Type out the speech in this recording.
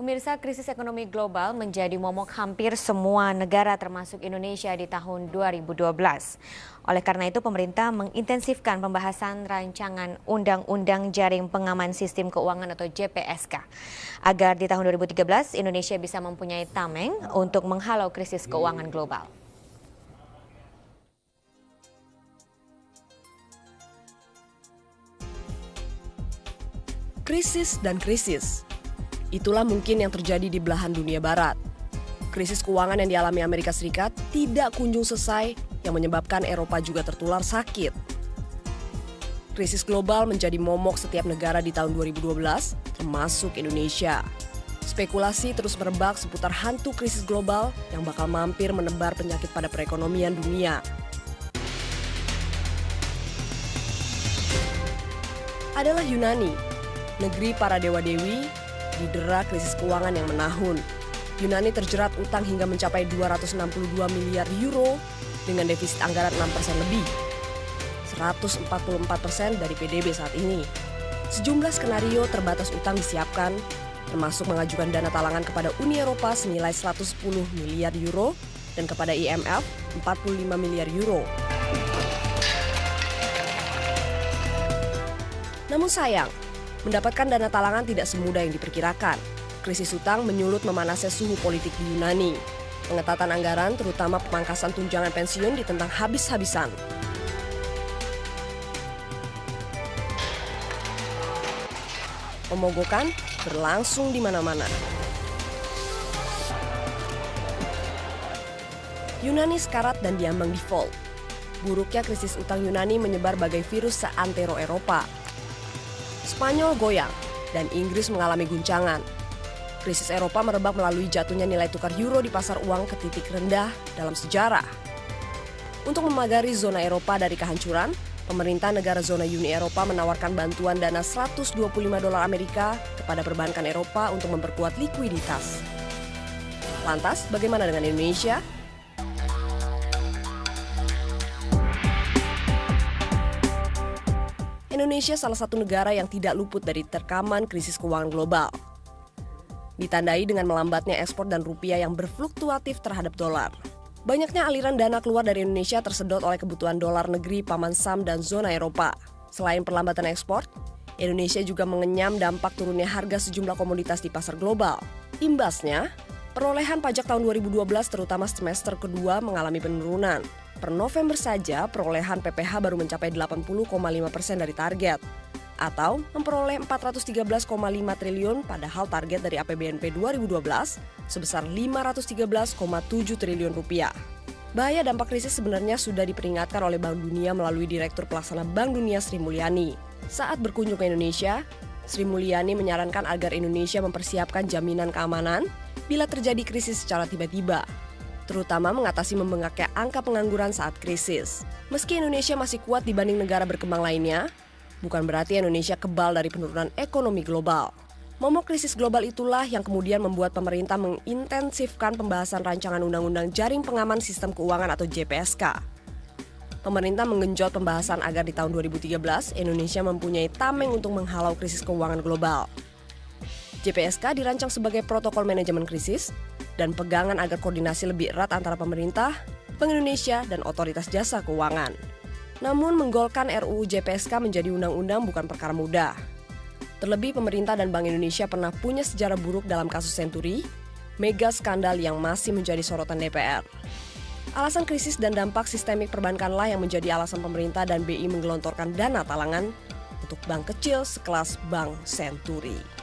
Pemirsa, krisis ekonomi global menjadi momok hampir semua negara termasuk Indonesia di tahun 2012. Oleh karena itu, pemerintah mengintensifkan pembahasan rancangan Undang-Undang Jaring Pengaman Sistem Keuangan atau JPSK. Agar di tahun 2013 Indonesia bisa mempunyai tameng untuk menghalau krisis keuangan global. Krisis dan krisis. Itulah mungkin yang terjadi di belahan dunia barat. Krisis keuangan yang dialami Amerika Serikat tidak kunjung selesai yang menyebabkan Eropa juga tertular sakit. Krisis global menjadi momok setiap negara di tahun 2012, termasuk Indonesia. Spekulasi terus merebak seputar hantu krisis global yang bakal mampir menebar penyakit pada perekonomian dunia. Adalah Yunani, negeri para dewa-dewi, didera krisis keuangan yang menahun. Yunani terjerat utang hingga mencapai 262 miliar euro dengan defisit anggaran 6% lebih. 144% dari PDB saat ini. Sejumlah skenario terbatas utang disiapkan, termasuk mengajukan dana talangan kepada Uni Eropa senilai 110 miliar euro dan kepada IMF 45 miliar euro. Namun sayang, mendapatkan dana talangan tidak semudah yang diperkirakan. Krisis utang menyulut memanasnya suhu politik di Yunani. Pengetatan anggaran, terutama pemangkasan tunjangan pensiun, ditentang habis-habisan. Pemogokan berlangsung di mana-mana. Yunani sekarat dan diambang default. Buruknya krisis utang Yunani menyebar bagai virus seantero Eropa. Spanyol goyang, dan Inggris mengalami guncangan. Krisis Eropa merebak melalui jatuhnya nilai tukar euro di pasar uang ke titik rendah dalam sejarah. Untuk memagari zona Eropa dari kehancuran, pemerintah negara zona Uni Eropa menawarkan bantuan dana 125 dolar Amerika kepada perbankan Eropa untuk memperkuat likuiditas. Lantas, bagaimana dengan Indonesia? Indonesia salah satu negara yang tidak luput dari terkaman krisis keuangan global. Ditandai dengan melambatnya ekspor dan rupiah yang berfluktuatif terhadap dolar. Banyaknya aliran dana keluar dari Indonesia tersedot oleh kebutuhan dolar negeri, paman SAM, dan zona Eropa. Selain perlambatan ekspor, Indonesia juga mengenyam dampak turunnya harga sejumlah komoditas di pasar global. Imbasnya, perolehan pajak tahun 2012 terutama semester kedua mengalami penurunan. Per November saja, perolehan PPh baru mencapai 80,5% dari target, atau memperoleh 413,5 triliun padahal target dari APBNP 2012 sebesar 513,7 triliun rupiah. Bahaya dampak krisis sebenarnya sudah diperingatkan oleh Bank Dunia melalui Direktur Pelaksana Bank Dunia Sri Mulyani. Saat berkunjung ke Indonesia, Sri Mulyani menyarankan agar Indonesia mempersiapkan jaminan keamanan bila terjadi krisis secara tiba-tiba, terutama mengatasi membengkaknya angka pengangguran saat krisis. Meski Indonesia masih kuat dibanding negara berkembang lainnya, bukan berarti Indonesia kebal dari penurunan ekonomi global. Momok krisis global itulah yang kemudian membuat pemerintah mengintensifkan pembahasan rancangan Undang-Undang Jaring Pengaman Sistem Keuangan atau JPSK. Pemerintah menggenjot pembahasan agar di tahun 2013 Indonesia mempunyai tameng untuk menghalau krisis keuangan global. JPSK dirancang sebagai protokol manajemen krisis dan pegangan agar koordinasi lebih erat antara pemerintah, Bank Indonesia, dan otoritas jasa keuangan. Namun menggolkan RUU JPSK menjadi undang-undang bukan perkara mudah. Terlebih pemerintah dan Bank Indonesia pernah punya sejarah buruk dalam kasus Senturi, mega skandal yang masih menjadi sorotan DPR. Alasan krisis dan dampak sistemik perbankanlah yang menjadi alasan pemerintah dan BI menggelontorkan dana talangan untuk bank kecil sekelas Bank Senturi.